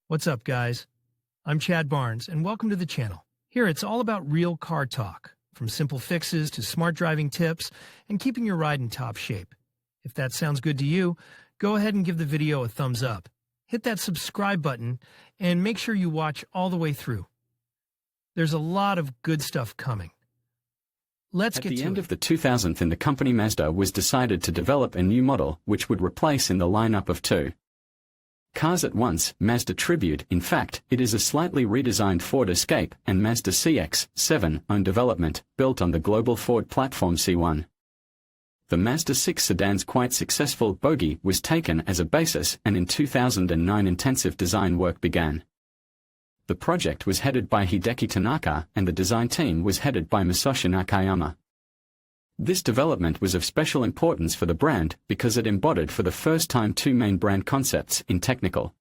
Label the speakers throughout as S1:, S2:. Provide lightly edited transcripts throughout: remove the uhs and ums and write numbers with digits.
S1: What's up, guys? I'm Chad Barnes, and welcome to the channel. Here, it's all about real car talk, from simple fixes to smart driving tips and keeping your ride in top shape. If that sounds good to you, go ahead and give the video a thumbs up. Hit that subscribe button, and make sure you watch all the way through. There's a lot of good stuff coming. Let's get to it.
S2: At the end of the 2000s, the company Mazda was decided to develop a new model which would replace in the lineup of two cars at once, Mazda Tribute. In fact, it is a slightly redesigned Ford Escape and Mazda CX-5 I development, built on the global Ford platform C1. The Mazda 6 sedan's quite successful bogie was taken as a basis, and in 2009 intensive design work began. The project was headed by Hideki Tanaka, and the design team was headed by Masashi Nakayama. This development was of special importance for the brand because it embodied for the first time two main brand concepts in technical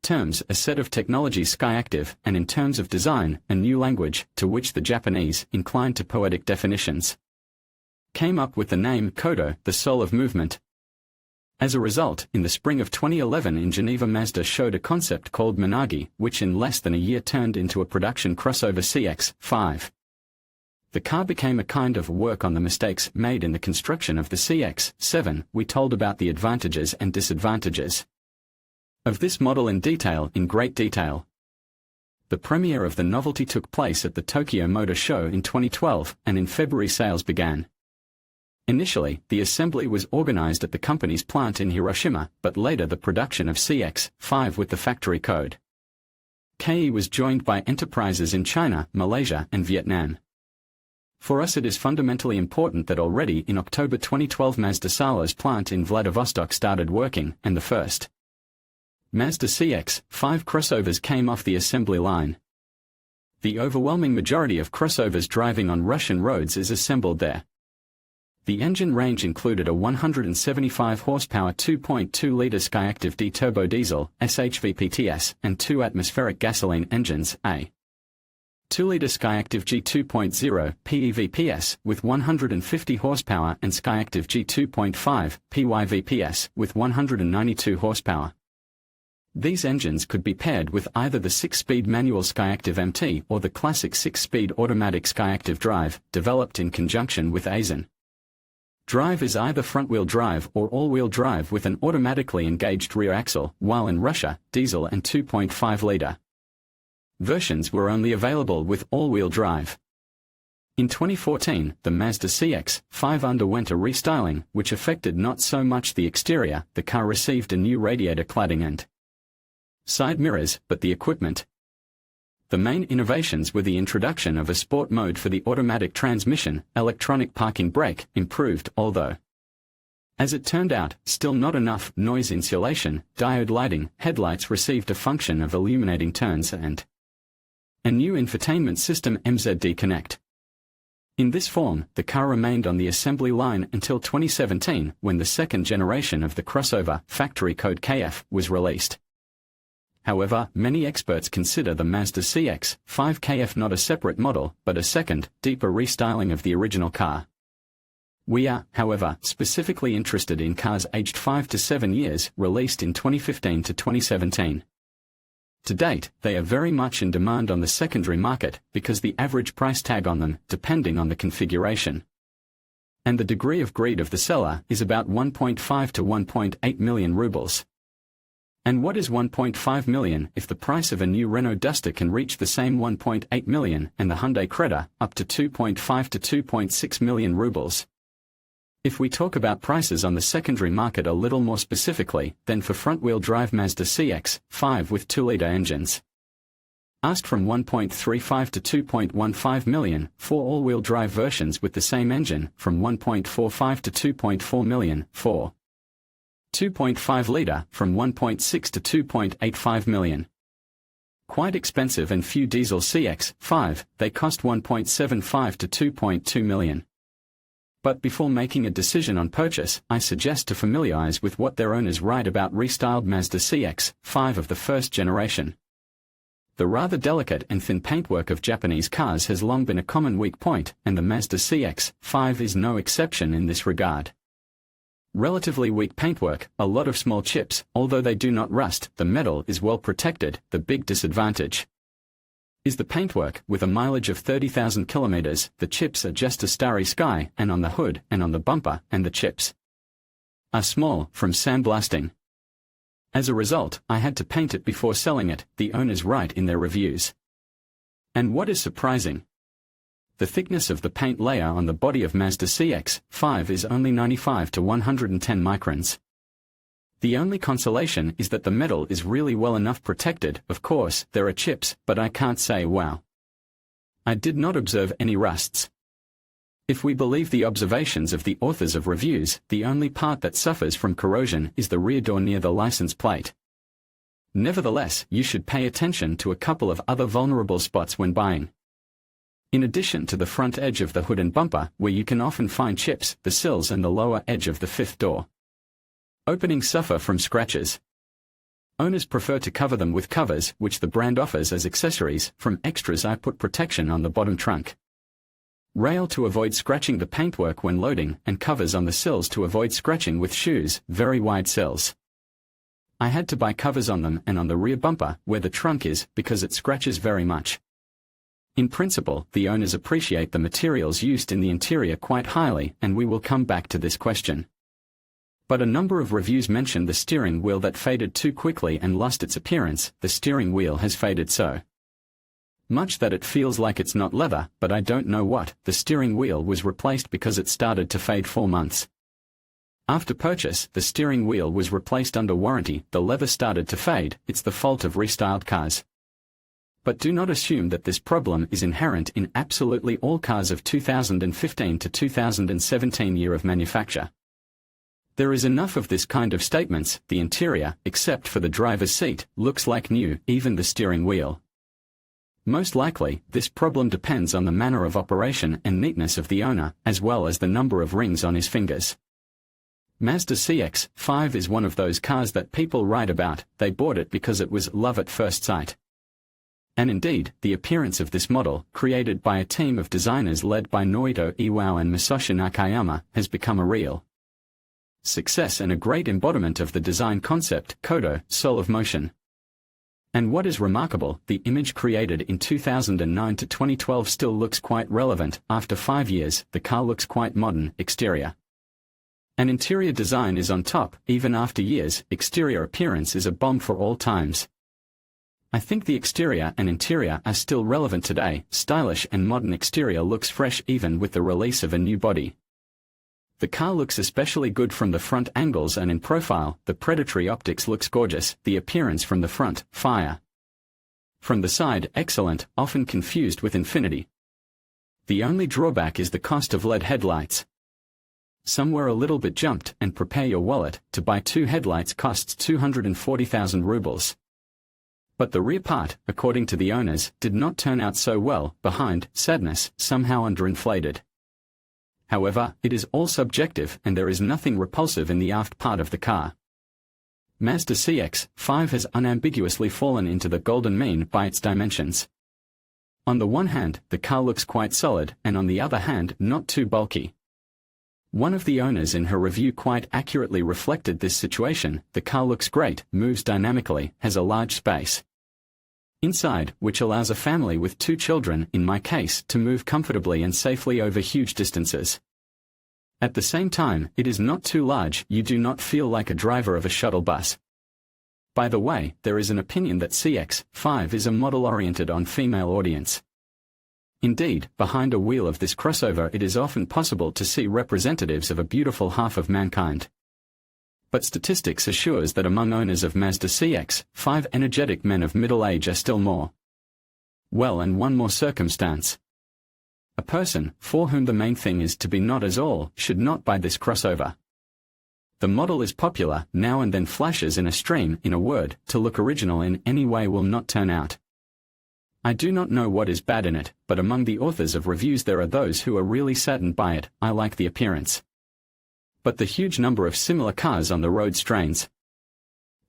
S2: terms: a set of technology Skyactiv, and in terms of design, a new language, to which the Japanese, inclined to poetic definitions, came up with the name Kodo, the soul of movement. As a result, in the spring of 2011 in Geneva, Mazda showed a concept called Minagi, which in less than a year turned into a production crossover CX-5. The car became a kind of work on the mistakes made in the construction of the CX-7. We told about the advantages and disadvantages of this model in great detail. The premiere of the novelty took place at the Tokyo Motor Show in 2012, and in February sales began. Initially, the assembly was organized at the company's plant in Hiroshima, but later the production of CX-5 with the factory code KE was joined by enterprises in China, Malaysia, and Vietnam. For us, it is fundamentally important that already in October 2012 Mazda Salo's plant in Vladivostok started working, and the first Mazda CX-5 crossovers came off the assembly line. The overwhelming majority of crossovers driving on Russian roads is assembled there. The engine range included a 175 horsepower 2.2-liter Skyactiv D turbo diesel SHVPTS and two atmospheric gasoline engines, a 2-liter Skyactiv G 2.0 PEVPS with 150 horsepower and Skyactiv G 2.5 PYVPS with 192 horsepower. These engines could be paired with either the 6-speed manual Skyactiv MT or the classic 6-speed automatic Skyactiv Drive, developed in conjunction with Aisin. Drive is either front-wheel drive or all-wheel drive with an automatically engaged rear axle, while in Russia, diesel and 2.5-liter versions were only available with all-wheel drive. In 2014, the Mazda CX-5 underwent a restyling, which affected not so much the exterior. The car received a new radiator cladding and side mirrors, but the equipment. The main innovations were the introduction of a sport mode for the automatic transmission, electronic parking brake, improved, although, as it turned out, still not enough, noise insulation, diode lighting, headlights received a function of illuminating turns, and a new infotainment system, MZD Connect. In this form, the car remained on the assembly line until 2017, when the second generation of the crossover, factory code KF, was released. However, many experts consider the Mazda CX-5 KF not a separate model, but a second, deeper restyling of the original car. We are, however, specifically interested in cars aged 5 to 7 years, released in 2015 to 2017. To date, they are very much in demand on the secondary market, because the average price tag on them, depending on the configuration and the degree of greed of the seller, is about 1.5 to 1.8 million rubles. And what is 1.5 million if the price of a new Renault Duster can reach the same 1.8 million, and the Hyundai Creta, up to 2.5 to 2.6 million rubles? If we talk about prices on the secondary market a little more specifically, then for front-wheel drive Mazda CX-5 with 2-liter engines, asked from 1.35 to 2.15 million, for all-wheel drive versions with the same engine, from 1.45 to 2.4 million, for 2.5-liter, from 1.6 to 2.85 million. Quite expensive, and few diesel CX-5, they cost 1.75 to 2.2 million. But before making a decision on purchase, I suggest to familiarize with what their owners write about restyled Mazda CX-5 of the first generation. The rather delicate and thin paintwork of Japanese cars has long been a common weak point, and the Mazda CX-5 is no exception in this regard. Relatively weak paintwork, a lot of small chips, although they do not rust, the metal is well protected. The big disadvantage is the paintwork. With a mileage of 30,000 kilometers, the chips are just a starry sky, and on the hood, and on the bumper, and the chips are small, from sandblasting. As a result, I had to paint it before selling it, the owners write in their reviews. And what is surprising? The thickness of the paint layer on the body of Mazda CX-5 is only 95 to 110 microns. The only consolation is that the metal is really well enough protected. Of course, there are chips, but I can't say wow. I did not observe any rusts. If we believe the observations of the authors of reviews, the only part that suffers from corrosion is the rear door near the license plate. Nevertheless, you should pay attention to a couple of other vulnerable spots when buying. In addition to the front edge of the hood and bumper, where you can often find chips, the sills and the lower edge of the fifth door openings suffer from scratches. Owners prefer to cover them with covers, which the brand offers as accessories. From extras, I put protection on the bottom trunk rail to avoid scratching the paintwork when loading, and covers on the sills to avoid scratching with shoes, very wide sills. I had to buy covers on them and on the rear bumper, where the trunk is, because it scratches very much. In principle, the owners appreciate the materials used in the interior quite highly, and we will come back to this question. But a number of reviews mentioned the steering wheel that faded too quickly and lost its appearance. The steering wheel has faded so much that it feels like it's not leather, but I don't know what. The steering wheel was replaced because it started to fade 4 months after purchase. The steering wheel was replaced under warranty. The leather started to fade. It's the fault of restyled cars. But do not assume that this problem is inherent in absolutely all cars of 2015 to 2017 year of manufacture. There is enough of this kind of statements. The interior, except for the driver's seat, looks like new, even the steering wheel. Most likely, this problem depends on the manner of operation and neatness of the owner, as well as the number of rings on his fingers. Mazda CX-5 is one of those cars that people write about. They bought it because it was love at first sight. And indeed, the appearance of this model, created by a team of designers led by Noito Iwao and Masashi Nakayama, has become a real success and a great embodiment of the design concept, Kodo, soul of motion. And what is remarkable, the image created in 2009 to 2012 still looks quite relevant. After 5 years, the car looks quite modern. Exterior and interior design is on top. Even after years, exterior appearance is a bomb for all times. I think the exterior and interior are still relevant today. Stylish and modern exterior looks fresh even with the release of a new body. The car looks especially good from the front angles and in profile. The predatory optics looks gorgeous. The appearance from the front, fire. From the side, excellent, often confused with infinity. The only drawback is the cost of LED headlights. Somewhere a little bit jumped, and prepare your wallet. To buy 2 headlights costs 240,000 rubles. But the rear part, according to the owners, did not turn out so well. Behind, sadness, somehow underinflated. However, it is all subjective, and there is nothing repulsive in the aft part of the car. Mazda CX-5 has unambiguously fallen into the golden mean by its dimensions. On the one hand, the car looks quite solid, and on the other hand, not too bulky. One of the owners in her review quite accurately reflected this situation. The car looks great, moves dynamically, has a large space inside, which allows a family with 2 children, in my case, to move comfortably and safely over huge distances. At the same time, it is not too large. You do not feel like a driver of a shuttle bus. By the way, there is an opinion that CX-5 is a model oriented on female audience. Indeed, behind a wheel of this crossover it is often possible to see representatives of a beautiful half of mankind. But statistics assures that among owners of Mazda CX-5 energetic men of middle age are still more. Well, and one more circumstance. A person, for whom the main thing is to be not as all, should not buy this crossover. The model is popular, now and then flashes in a stream. In a word, to look original in any way will not turn out. I do not know what is bad in it, but among the authors of reviews there are those who are really saddened by it. I like the appearance. But the huge number of similar cars on the road strains.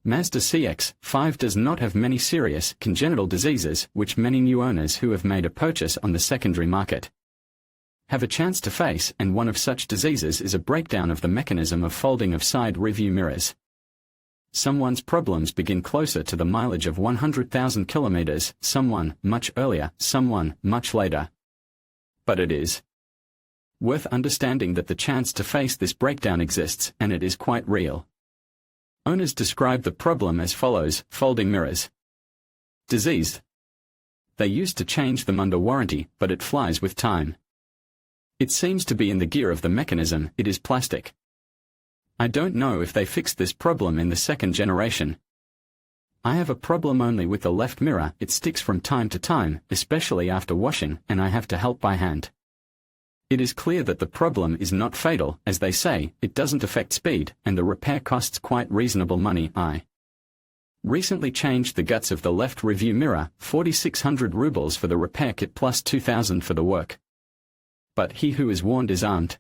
S2: Mazda CX-5 does not have many serious congenital diseases, which many new owners who have made a purchase on the secondary market have a chance to face, and one of such diseases is a breakdown of the mechanism of folding of side rearview mirrors. Someone's problems begin closer to the mileage of 100,000 kilometers, someone much earlier, someone much later. But it is worth understanding that the chance to face this breakdown exists, and it is quite real. Owners describe the problem as follows: folding mirrors. Diseased. They used to change them under warranty, but it flies with time. It seems to be in the gear of the mechanism, it is plastic. I don't know if they fixed this problem in the second generation. I have a problem only with the left mirror, it sticks from time to time, especially after washing, and I have to help by hand. It is clear that the problem is not fatal, as they say, it doesn't affect speed, and the repair costs quite reasonable money. I recently changed the guts of the left rearview mirror, 4,600 rubles for the repair kit plus 2,000 for the work. But he who is warned is armed.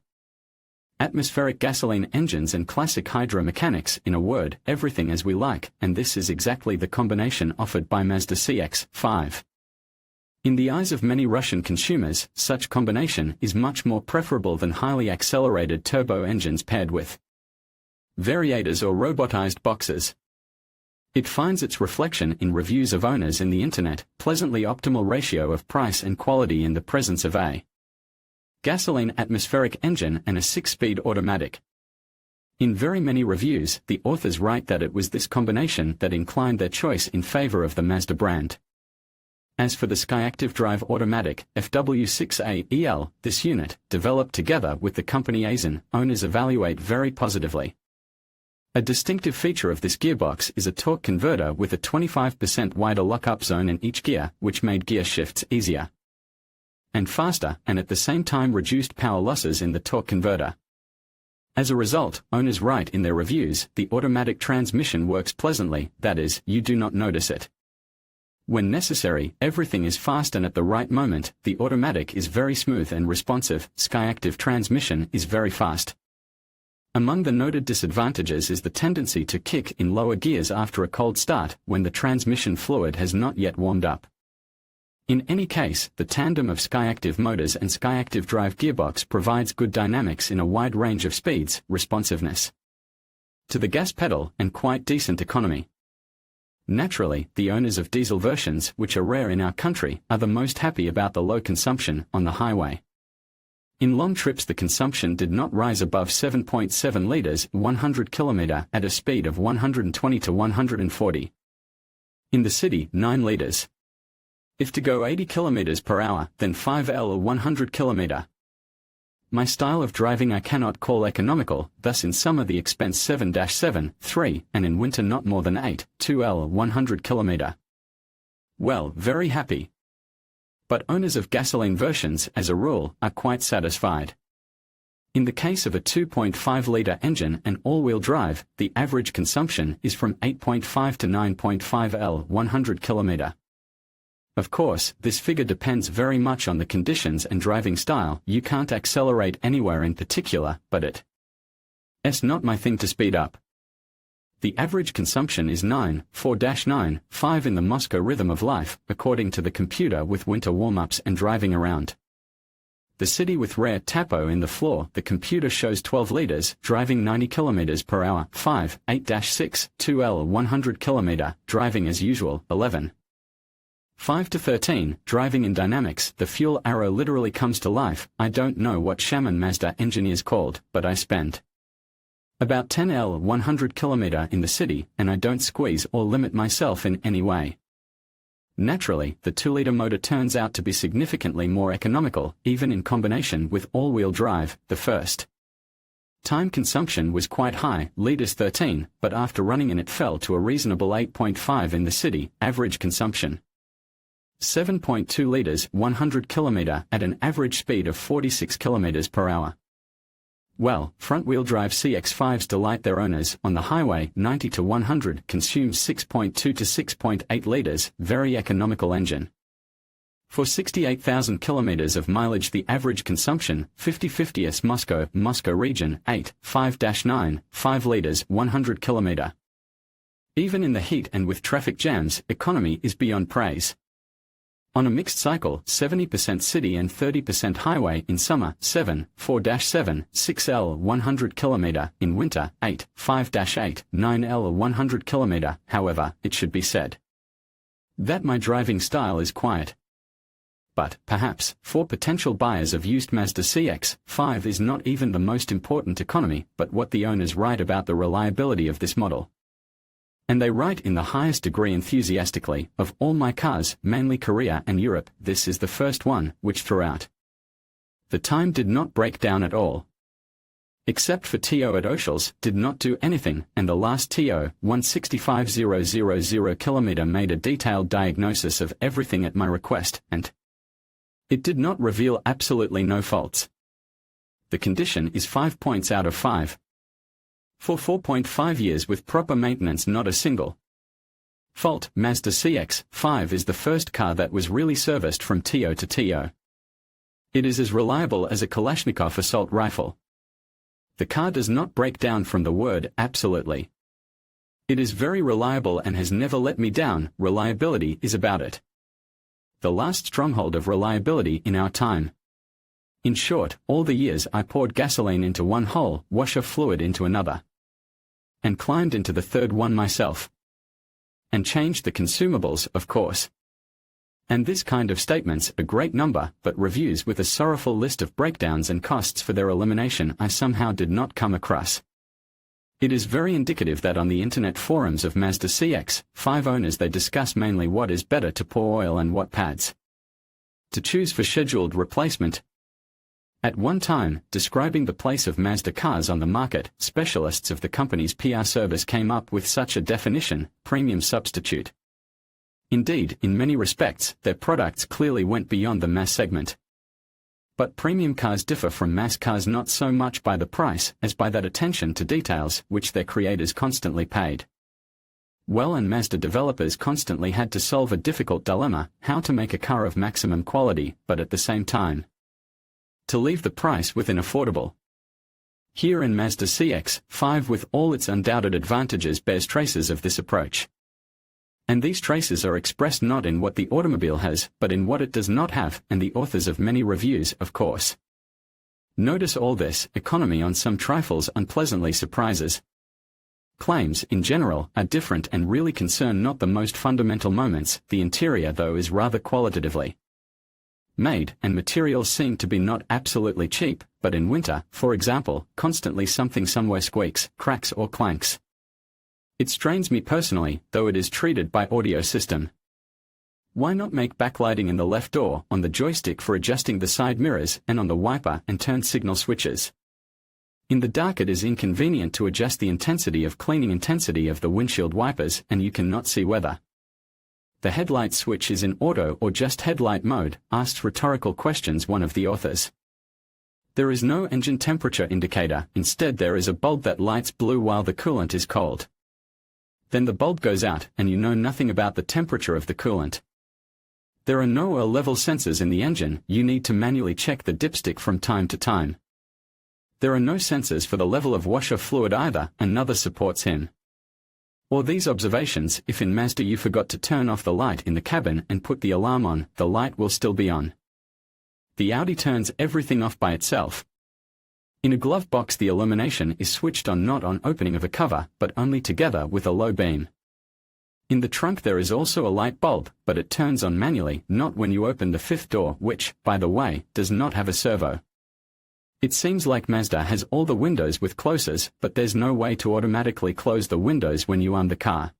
S2: Atmospheric gasoline engines and classic hydromechanics, in a word, everything as we like, and this is exactly the combination offered by Mazda CX-5. In the eyes of many Russian consumers, such combination is much more preferable than highly accelerated turbo engines paired with variators or robotized boxes. It finds its reflection in reviews of owners in the internet, pleasantly optimal ratio of price and quality in the presence of a gasoline atmospheric engine and a 6-speed automatic. In very many reviews, the authors write that it was this combination that inclined their choice in favor of the Mazda brand. As for the Skyactiv Drive Automatic FW6A EL, this unit, developed together with the company Aisin, owners evaluate very positively. A distinctive feature of this gearbox is a torque converter with a 25% wider lock-up zone in each gear, which made gear shifts easier and faster, and at the same time reduced power losses in the torque converter. As a result, owners write in their reviews, the automatic transmission works pleasantly, that is, you do not notice it. When necessary, everything is fast and at the right moment, the automatic is very smooth and responsive, Skyactiv transmission is very fast. Among the noted disadvantages is the tendency to kick in lower gears after a cold start, when the transmission fluid has not yet warmed up. In any case, the tandem of Skyactiv motors and Skyactiv Drive gearbox provides good dynamics in a wide range of speeds, responsiveness to the gas pedal, and quite decent economy. Naturally, the owners of diesel versions, which are rare in our country, are the most happy about the low consumption on the highway. In long trips the consumption did not rise above 7.7 liters 100 km at a speed of 120 to 140. In the city, 9 liters. If to go 80 km per hour, then 5L or 100 km. My style of driving I cannot call economical, thus in summer the expense 7-7, 3, and in winter not more than 8, 2L or 100 km. Well, very happy. But owners of gasoline versions, as a rule, are quite satisfied. In the case of a 2.5-liter engine and all-wheel drive, the average consumption is from 8.5 to 9.5 L 100 km. Of course, this figure depends very much on the conditions and driving style. You can't accelerate anywhere in particular, but it's not my thing to speed up. The average consumption is 9.4-9, 5 in the Moscow rhythm of life, according to the computer with winter warm-ups and driving around the city with rare tapo in the floor. The computer shows 12 liters, driving 90 km per hour, 5, 8-6, 2L 100 km, driving as usual, 11. 5 to 13, driving in dynamics. The fuel arrow literally comes to life. I don't know what shaman Mazda engineers called, but I spent about 10 L 100 km in the city, and I don't squeeze or limit myself in any way. Naturally, the 2-liter motor turns out to be significantly more economical, even in combination with all-wheel drive. The first time consumption was quite high, liters 13, but after running in it fell to a reasonable 8.5 in the city, average consumption 7.2 liters 100 km at an average speed of 46 km per hour. Well, front-wheel drive CX-5s delight their owners. On the highway, 90 to 100 consumes 6.2 to 6.8 liters, very economical engine. For 68,000 kilometers of mileage the average consumption, 50/50s Moscow region, 8.5-9, 5 liters 100 km. Even in the heat and with traffic jams, economy is beyond praise. On a mixed cycle, 70% city and 30% highway in summer, 4-7, 6L 100 km, in winter, 5-8, 9L 100 km. However, it should be said that my driving style is quiet. But, perhaps, for potential buyers of used Mazda CX-5 is not even the most important economy, but what the owners write about the reliability of this model. And they write in the highest degree enthusiastically, of all my cars, mainly Korea and Europe, this is the first one, which throughout the time did not break down at all. Except for TO at Oshals, did not do anything, and the last TO, 165,000 km made a detailed diagnosis of everything at my request, and it did not reveal absolutely no faults. The condition is 5 points out of 5. For 4.5 years with proper maintenance, not a single fault. Mazda CX-5 is the first car that was really serviced from TO to TO. It is as reliable as a Kalashnikov assault rifle. The car does not break down from the word absolutely. It is very reliable and has never let me down. Reliability is about it. The last stronghold of reliability in our time. In short, all the years I poured gasoline into one hole, washer fluid into another, and climbed into the third one myself. And changed the consumables, of course. And this kind of statements, a great number, but reviews with a sorrowful list of breakdowns and costs for their elimination I somehow did not come across. It is very indicative that on the internet forums of Mazda CX-5 owners they discuss mainly what is better to pour oil and what pads to choose for scheduled replacement. At one time, describing the place of Mazda cars on the market, specialists of the company's PR service came up with such a definition: premium substitute. Indeed, in many respects, their products clearly went beyond the mass segment. But premium cars differ from mass cars not so much by the price as by that attention to details which their creators constantly paid. Well, and Mazda developers constantly had to solve a difficult dilemma: how to make a car of maximum quality, but at the same time to leave the price within affordable. Here in Mazda CX-5 with all its undoubted advantages bears traces of this approach. And these traces are expressed not in what the automobile has, but in what it does not have, and the authors of many reviews, of course. Notice all this: economy on some trifles unpleasantly surprises. Claims, in general, are different and really concern not the most fundamental moments. The interior, though, is rather qualitatively made, and materials seem to be not absolutely cheap, but in winter, for example, constantly something somewhere squeaks, cracks or clanks. It strains me personally, though it is treated by audio system. Why not make backlighting in the left door, on the joystick for adjusting the side mirrors, and on the wiper and turn signal switches? In the dark it is inconvenient to adjust the intensity of the windshield wipers, and you cannot see whether the headlight switch is in auto or just headlight mode. Asked rhetorical questions one of the authors. There is no engine temperature indicator, instead there is a bulb that lights blue while the coolant is cold. Then the bulb goes out, and you know nothing about the temperature of the coolant. There are no oil level sensors in the engine, you need to manually check the dipstick from time to time. There are no sensors for the level of washer fluid either, another supports him. Or these observations: if in Mazda you forgot to turn off the light in the cabin and put the alarm on, the light will still be on. The Audi turns everything off by itself. In a glove box the illumination is switched on not on opening of a cover, but only together with a low beam. In the trunk there is also a light bulb, but it turns on manually, not when you open the fifth door, which, by the way, does not have a servo. It seems like Mazda has all the windows with closers, but there's no way to automatically close the windows when you arm the car.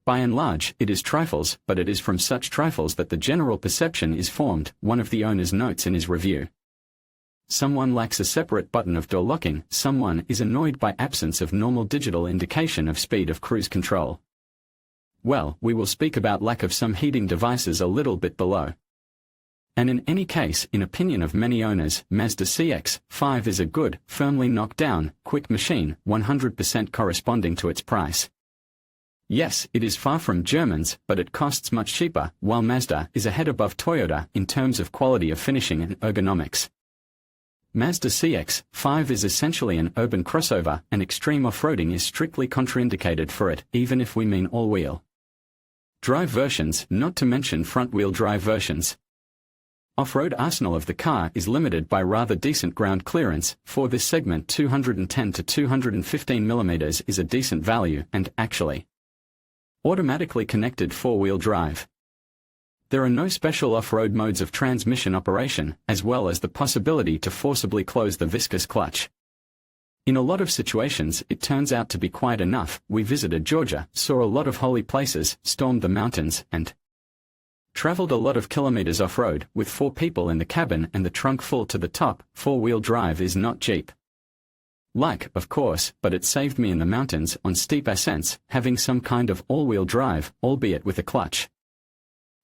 S2: By and large, it is trifles, but it is from such trifles that the general perception is formed, one of the owners notes in his review. Someone lacks a separate button of door locking, someone is annoyed by absence of normal digital indication of speed of cruise control. Well, we will speak about lack of some heating devices a little bit below. And in any case, in opinion of many owners, Mazda CX-5 is a good, firmly knocked down, quick machine, 100% corresponding to its price. Yes, it is far from Germans, but it costs much cheaper, while Mazda is a head above Toyota in terms of quality of finishing and ergonomics. Mazda CX-5 is essentially an urban crossover, and extreme off-roading is strictly contraindicated for it, even if we mean all-wheel. Drive versions, not to mention front-wheel drive versions. Off-road arsenal of the car is limited by rather decent ground clearance. For this segment, 210 to 215 mm is a decent value and, actually, automatically connected four-wheel drive. There are no special off-road modes of transmission operation, as well as the possibility to forcibly close the viscous clutch. In a lot of situations, it turns out to be quite enough. We visited Georgia, saw a lot of holy places, stormed the mountains, and traveled a lot of kilometers off-road, with 4 people in the cabin and the trunk full to the top. Four-wheel drive is not cheap. Of course, but it saved me in the mountains, on steep ascents, having some kind of all-wheel drive, albeit with a clutch.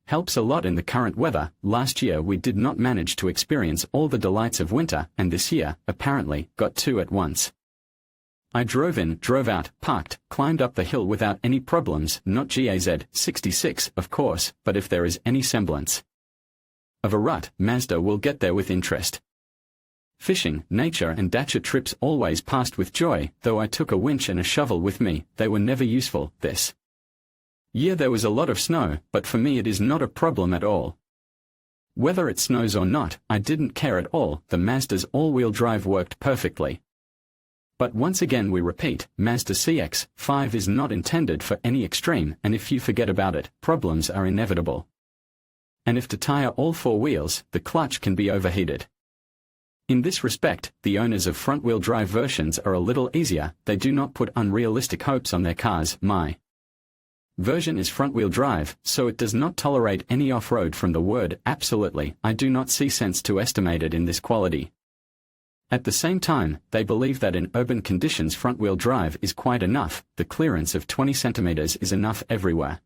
S2: Helps a lot in the current weather. Last year we did not manage to experience all the delights of winter, and this year, apparently, got 2 at once. I drove in, drove out, parked, climbed up the hill without any problems. Not GAZ 66, of course, but if there is any semblance of a rut, Mazda will get there with interest. Fishing, nature and dacha trips always passed with joy, though I took a winch and a shovel with me. They were never useful. This year there was a lot of snow, but for me it is not a problem at all. Whether it snows or not, I didn't care at all. The Mazda's all-wheel drive worked perfectly. But once again we repeat, Mazda CX-5 is not intended for any extreme, and if you forget about it, problems are inevitable. And if to tire all 4 wheels, the clutch can be overheated. In this respect, the owners of front-wheel drive versions are a little easier. They do not put unrealistic hopes on their cars. My version is front-wheel drive, so it does not tolerate any off-road from the word absolutely. I do not see sense to estimate it in this quality. At the same time, they believe that in urban conditions front-wheel drive is quite enough. The clearance of 20 centimeters is enough everywhere.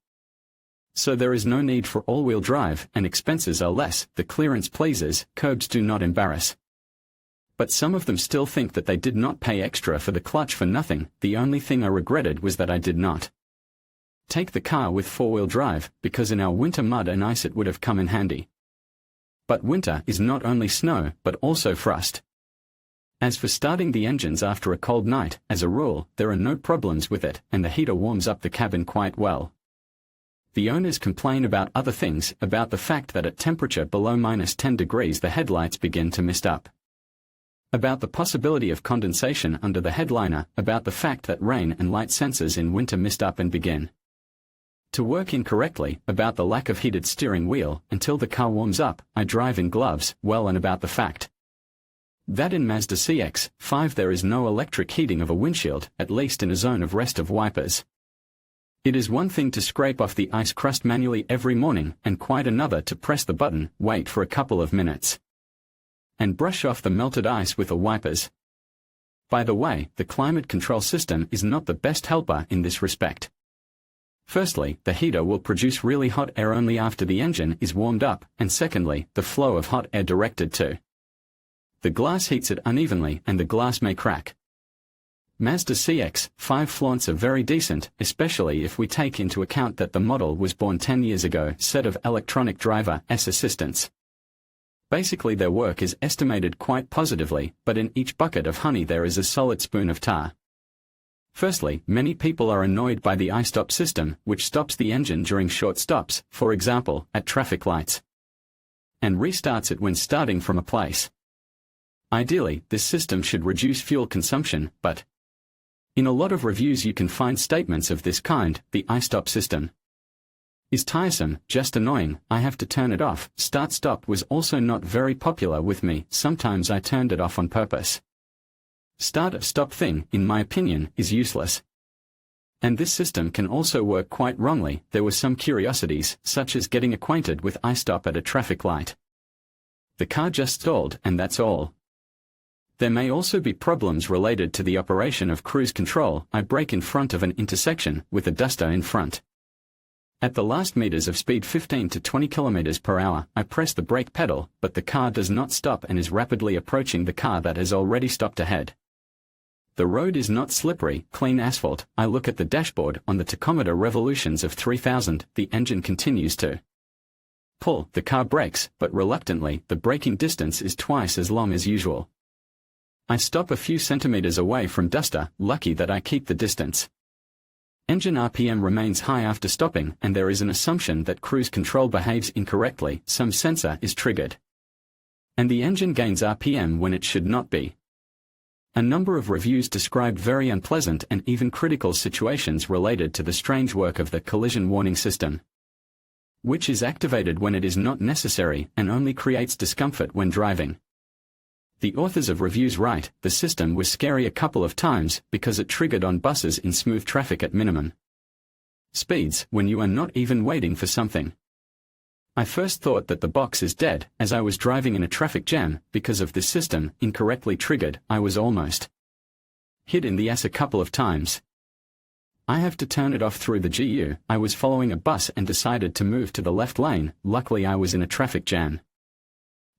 S2: So there is no need for all-wheel drive, and expenses are less. The clearance pleases, curbs do not embarrass. But some of them still think that they did not pay extra for the clutch for nothing. The only thing I regretted was that I did not take the car with four-wheel drive, because in our winter mud and ice it would have come in handy. But winter is not only snow, but also frost. As for starting the engines after a cold night, as a rule, there are no problems with it, and the heater warms up the cabin quite well. The owners complain about other things, about the fact that at temperature below -10 degrees the headlights begin to mist up, about the possibility of condensation under the headliner, about the fact that rain and light sensors in winter mist up and begin to work incorrectly, about the lack of heated steering wheel until the car warms up. I drive in gloves, well, and about the fact that in Mazda CX-5 there is no electric heating of a windshield, at least in a zone of rest of wipers. It is one thing to scrape off the ice crust manually every morning, and quite another to press the button, wait for a couple of minutes, and brush off the melted ice with the wipers. By the way, the climate control system is not the best helper in this respect. Firstly, the heater will produce really hot air only after the engine is warmed up, and secondly, the flow of hot air directed to the glass heats it unevenly and the glass may crack. Mazda CX-5 flaunts are very decent, especially if we take into account that the model was born 10 years ago. Set of electronic driver assistants. Basically their work is estimated quite positively, but in each bucket of honey there is a solid spoon of tar. Firstly, many people are annoyed by the iStop system, which stops the engine during short stops, for example, at traffic lights, and restarts it when starting from a place. Ideally, this system should reduce fuel consumption, but in a lot of reviews you can find statements of this kind. The iStop system is tiresome, just annoying, I have to turn it off. Start-stop was also not very popular with me, sometimes I turned it off on purpose. Start-stop thing, in my opinion, is useless. And this system can also work quite wrongly. There were some curiosities, such as getting acquainted with iStop at a traffic light. The car just stalled, and that's all. There may also be problems related to the operation of cruise control. I brake in front of an intersection, with a duster in front. At the last meters of speed 15 to 20 km per hour, I press the brake pedal, but the car does not stop and is rapidly approaching the car that has already stopped ahead. The road is not slippery, clean asphalt. I look at the dashboard. On the tachometer revolutions of 3000, the engine continues to pull. The car brakes, but reluctantly. The braking distance is twice as long as usual. I stop a few centimeters away from duster, lucky that I keep the distance. Engine RPM remains high after stopping, and there is an assumption that cruise control behaves incorrectly. Some sensor is triggered, and the engine gains RPM when it should not be. A number of reviews described very unpleasant and even critical situations related to the strange work of the collision warning system, which is activated when it is not necessary and only creates discomfort when driving. The authors of reviews write, the system was scary a couple of times because it triggered on buses in smooth traffic at minimum speeds when you are not even waiting for something. I first thought that the box is dead as I was driving in a traffic jam because of this system incorrectly triggered. I was almost hit in the ass a couple of times. I have to turn it off through the GU. I was following a bus and decided to move to the left lane. Luckily I was in a traffic jam.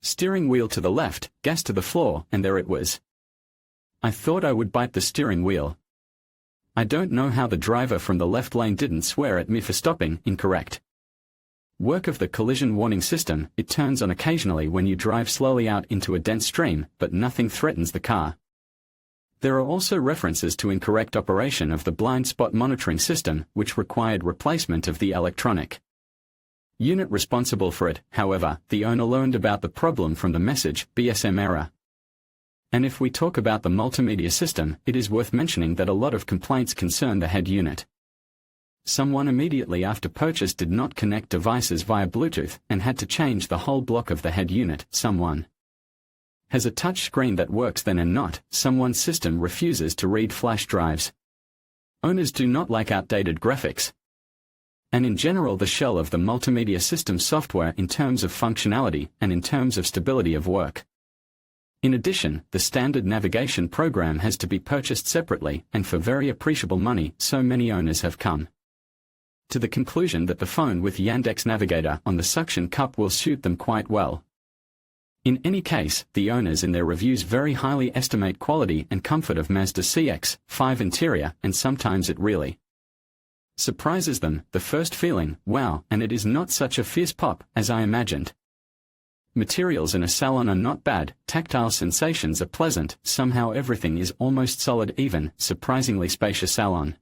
S2: Steering wheel to the left, gas to the floor, and there it was. I thought I would bite the steering wheel. I don't know how the driver from the left lane didn't swear at me for stopping. Incorrect work of the collision warning system. It turns on occasionally when you drive slowly out into a dense stream, but nothing threatens the car. There are also references to incorrect operation of the blind spot monitoring system, which required replacement of the electronic unit responsible for it. However, the owner learned about the problem from the message, BSM error. And if we talk about the multimedia system, it is worth mentioning that a lot of complaints concern the head unit. Someone immediately after purchase did not connect devices via Bluetooth and had to change the whole block of the head unit. Someone has a touch screen that works then and not. Someone's system refuses to read flash drives. Owners do not like outdated graphics. And in general the shell of the multimedia system software in terms of functionality and in terms of stability of work. In addition, the standard navigation program has to be purchased separately and for very appreciable money. So many owners have come to the conclusion that the phone with Yandex Navigator on the suction cup will suit them quite well. In any case, the owners in their reviews very highly estimate quality and comfort of Mazda CX-5 interior, and sometimes it really surprises them. The first feeling, wow, and it is not such a fierce pop as I imagined. Materials in a salon are not bad, tactile sensations are pleasant, somehow everything is almost solid, even surprisingly spacious salon.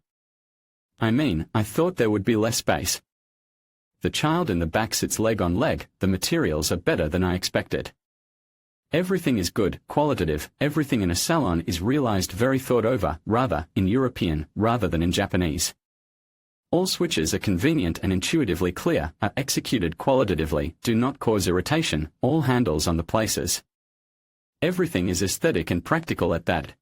S2: I thought there would be less space. The child in the back sits leg on leg. The materials are better than I expected. Everything is good, qualitative. Everything in a salon is realized very thought over, rather in European, rather than in Japanese. All switches are convenient and intuitively clear, are executed qualitatively, do not cause irritation, all handles on the places. Everything is aesthetic and practical at that.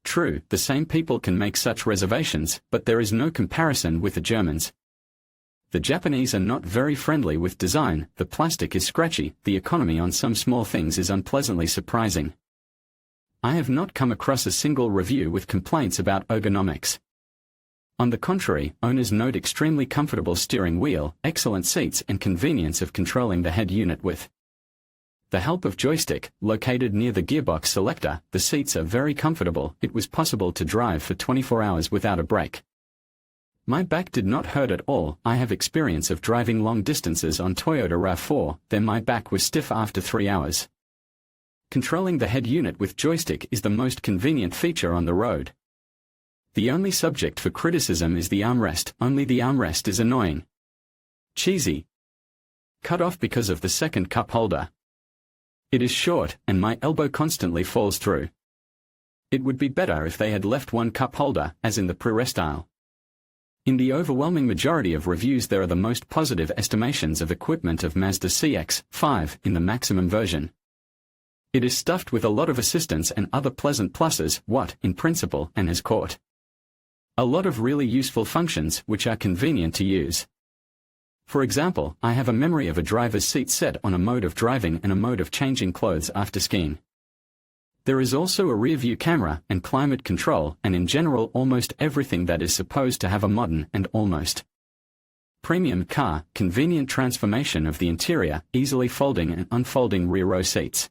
S2: True, the same people can make such reservations, but there is no comparison with the Germans. The Japanese are not very friendly with design, the plastic is scratchy, the economy on some small things is unpleasantly surprising. I have not come across a single review with complaints about ergonomics. On the contrary, owners note extremely comfortable steering wheel, excellent seats and convenience of controlling the head unit with the help of joystick, located near the gearbox selector. The seats are very comfortable. It was possible to drive for 24 hours without a break. My back did not hurt at all. I have experience of driving long distances on Toyota RAV4, then my back was stiff after 3 hours. Controlling the head unit with joystick is the most convenient feature on the road. The only subject for criticism is the armrest. Only the armrest is annoying. Cheesy. Cut off because of the second cup holder. It is short, and my elbow constantly falls through. It would be better if they had left one cup holder, as in the pre-restyle. In the overwhelming majority of reviews there are the most positive estimations of equipment of Mazda CX-5 in the maximum version. It is stuffed with a lot of assistance and other pleasant pluses, in principle, and has caught a lot of really useful functions which are convenient to use. For example, I have a memory of a driver's seat set on a mode of driving and a mode of changing clothes after skiing. There is also a rear-view camera and climate control, and in general almost everything that is supposed to have a modern and almost premium car. Convenient transformation of the interior, easily folding and unfolding rear row seats.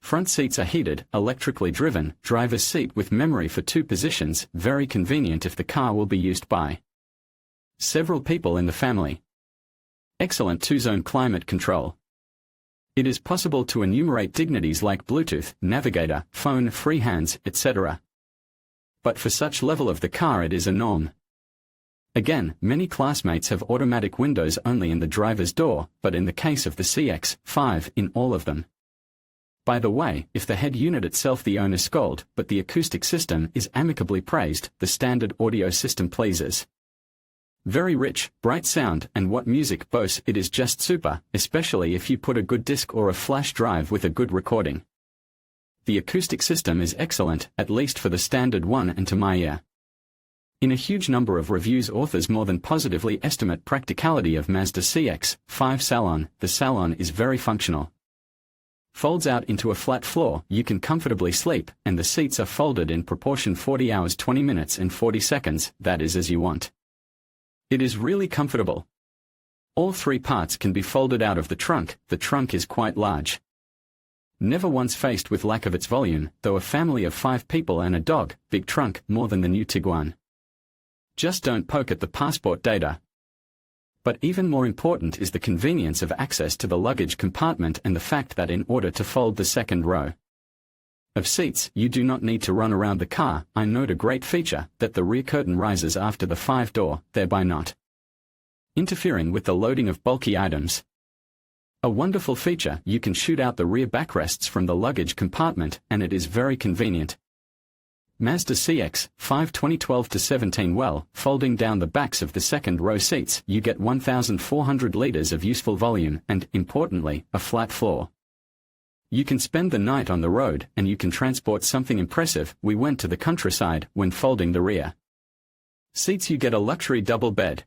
S2: Front seats are heated, electrically driven, driver's seat with memory for 2 positions, very convenient if the car will be used by several people in the family. Excellent 2-zone climate control. It is possible to enumerate dignities like Bluetooth, navigator, phone, free hands, etc. But for such level of the car it is a norm. Again, many classmates have automatic windows only in the driver's door, but in the case of the CX-5, in all of them. By the way, if the head unit itself the owner scold, but the acoustic system is amicably praised, the standard audio system pleases. Very rich, bright sound, and what music boasts, it is just super, especially if you put a good disc or a flash drive with a good recording. The acoustic system is excellent, at least for the standard one and to my ear. In a huge number of reviews, authors more than positively estimate practicality of Mazda CX-5 salon. The salon is very functional. Folds out into a flat floor, you can comfortably sleep, and the seats are folded in proportion 40 hours 20 minutes and 40 seconds, that is as you want. It is really comfortable. All three parts can be folded out of the trunk is quite large. Never once faced with lack of its volume, though a family of 5 people and a dog, big trunk, more than the new Tiguan. Just don't poke at the passport data. But even more important is the convenience of access to the luggage compartment and the fact that in order to fold the second row of seats, you do not need to run around the car. I note a great feature, that the rear curtain rises after the 5-door, thereby not interfering with the loading of bulky items. A wonderful feature, you can shoot out the rear backrests from the luggage compartment, and it is very convenient. Mazda CX-5 2012-17. Well, folding down the backs of the second row seats, you get 1,400 liters of useful volume and, importantly, a flat floor. You can spend the night on the road, and you can transport something impressive. We went to the countryside. When folding the rear seats, you get a luxury double bed.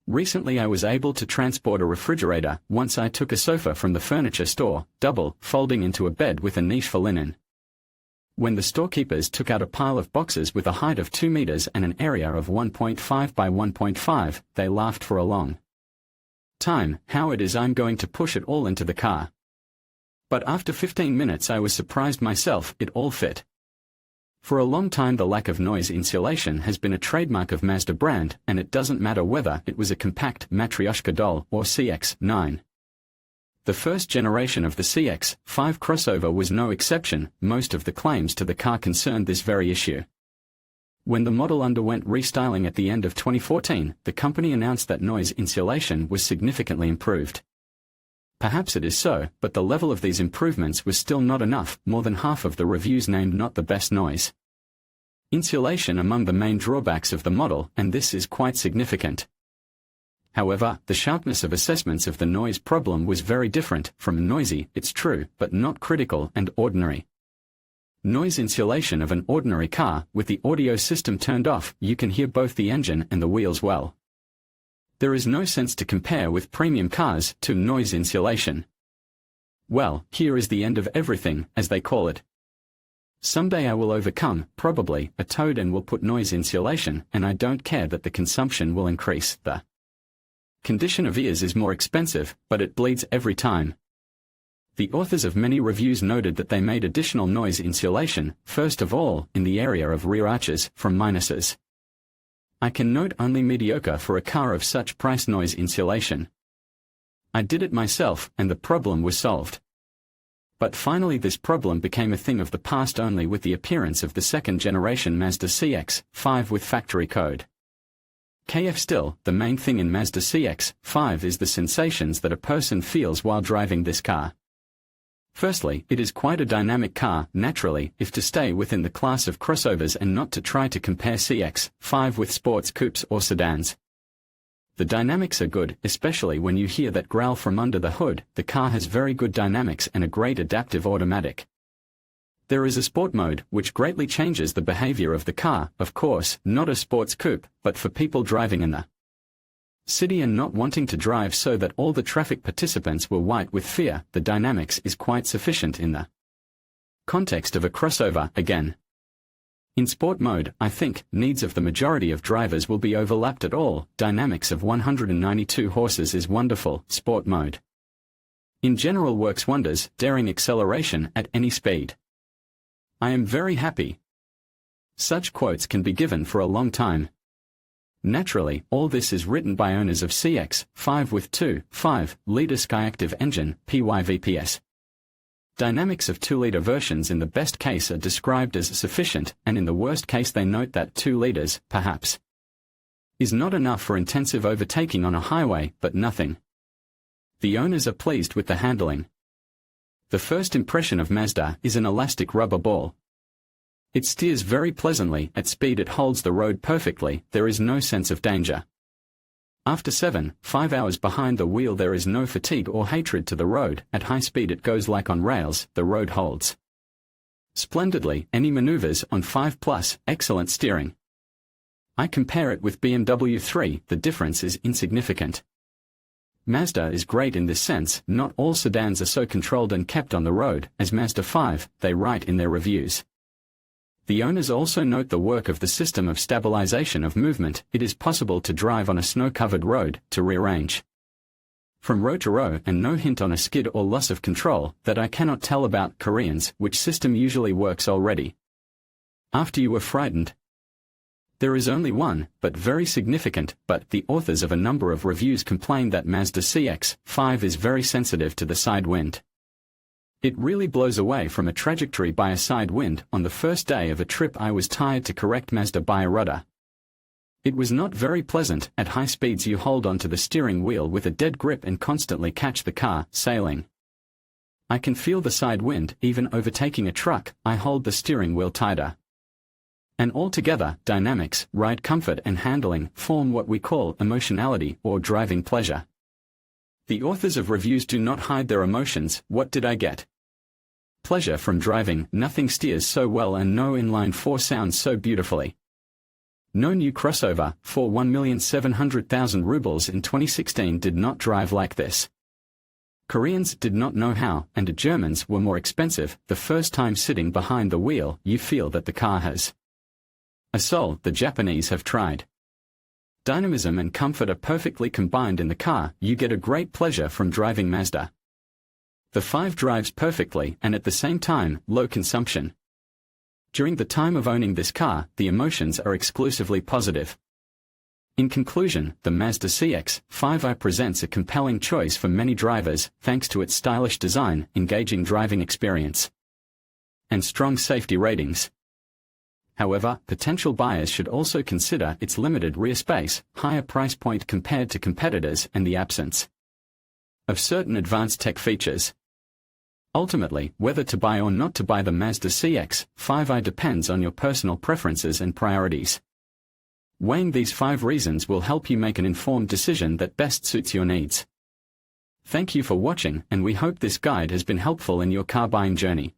S2: Recently I was able to transport a refrigerator. Once I took a sofa from the furniture store, double, folding into a bed with a niche for linen. When the storekeepers took out a pile of boxes with a height of 2 meters and an area of 1.5 by 1.5, they laughed for a long time. How it is I'm going to push it all into the car. But after 15 minutes I was surprised myself, it all fit. For a long time the lack of noise insulation has been a trademark of Mazda brand, and it doesn't matter whether it was a compact Matryoshka doll or CX-9. The first generation of the CX-5 crossover was no exception. Most of the claims to the car concerned this very issue. When the model underwent restyling at the end of 2014, the company announced that noise insulation was significantly improved. Perhaps it is so, but the level of these improvements was still not enough. More than half of the reviews named not the best noise insulation among the main drawbacks of the model, and this is quite significant. However, the sharpness of assessments of the noise problem was very different, from noisy, it's true, but not critical, and ordinary. Noise insulation of an ordinary car, with the audio system turned off, you can hear both the engine and the wheels well. There is no sense to compare with premium cars to noise insulation. Well, here is the end of everything, as they call it. Someday I will overcome, probably, a toad and will put noise insulation, and I don't care that the consumption will increase. The condition of ears is more expensive, but it bleeds every time. The authors of many reviews noted that they made additional noise insulation, first of all, in the area of rear arches, from minuses. I can note only mediocre for a car of such price noise insulation. I did it myself, and the problem was solved. But finally this problem became a thing of the past only with the appearance of the second-generation Mazda CX-5 with factory code. KF still, the main thing in Mazda CX-5 is the sensations that a person feels while driving this car. Firstly, it is quite a dynamic car, naturally, if to stay within the class of crossovers and not to try to compare CX-5 with sports coupes or sedans. The dynamics are good, especially when you hear that growl from under the hood. The car has very good dynamics and a great adaptive automatic. There is a sport mode, which greatly changes the behavior of the car, of course, not a sports coupe, but for people driving in the city and not wanting to drive so that all the traffic participants will white with fear. The dynamics is quite sufficient in the context of a crossover. Again, in sport mode, I think, needs of the majority of drivers will be overlapped at all. Dynamics of 192 horses is wonderful. Sport mode in general works wonders, daring acceleration at any speed. I am very happy. Such quotes can be given for a long time. Naturally, all this is written by owners of CX-5 with 2.5-liter Skyactiv engine, PYVPS. Dynamics of 2-liter versions in the best case are described as sufficient, and in the worst case they note that 2 liters, perhaps, Is not enough for intensive overtaking on a highway, but nothing. The owners are pleased with the handling. The first impression of Mazda is an elastic rubber ball. It steers very pleasantly, at speed it holds the road perfectly, there is no sense of danger. After 7-5 hours behind the wheel there is no fatigue or hatred to the road, at high speed it goes like on rails, the road holds splendidly, any maneuvers on 5+, excellent steering. I compare it with BMW 3, the difference is insignificant. Mazda is great in this sense, not all sedans are so controlled and kept on the road as Mazda 5, they write in their reviews. The owners also note the work of the system of stabilization of movement. It is possible to drive on a snow-covered road, to rearrange from row to row and no hint on a skid or loss of control, that I cannot tell about Koreans, which system usually works already. After you were frightened. There is only one, but very significant, but the authors of a number of reviews complain that Mazda CX-5 is very sensitive to the side wind. It really blows away from a trajectory by a side wind. On the first day of a trip I was tired to correct Mazda by a rudder. It was not very pleasant. At high speeds you hold onto the steering wheel with a dead grip and constantly catch the car, sailing. I can feel the side wind, even overtaking a truck, I hold the steering wheel tighter. And altogether, dynamics, ride comfort and handling form what we call emotionality or driving pleasure. The authors of reviews do not hide their emotions. What did I get? Pleasure from driving, nothing steers so well and no inline 4 sounds so beautifully. No new crossover, for 1,700,000 rubles in 2016 did not drive like this. Koreans did not know how, and Germans were more expensive. The first time sitting behind the wheel, you feel that the car has a soul. The Japanese have tried. Dynamism and comfort are perfectly combined in the car. You get a great pleasure from driving Mazda. The 5 drives perfectly and at the same time, low consumption. During the time of owning this car, the emotions are exclusively positive. In conclusion, the Mazda CX-5 I presents a compelling choice for many drivers, thanks to its stylish design, engaging driving experience, and strong safety ratings. However, potential buyers should also consider its limited rear space, higher price point compared to competitors, and the absence of certain advanced tech features. Ultimately, whether to buy or not to buy the Mazda CX-5 I depends on your personal preferences and priorities. Weighing these 5 reasons will help you make an informed decision that best suits your needs. Thank you for watching, and we hope this guide has been helpful in your car buying journey.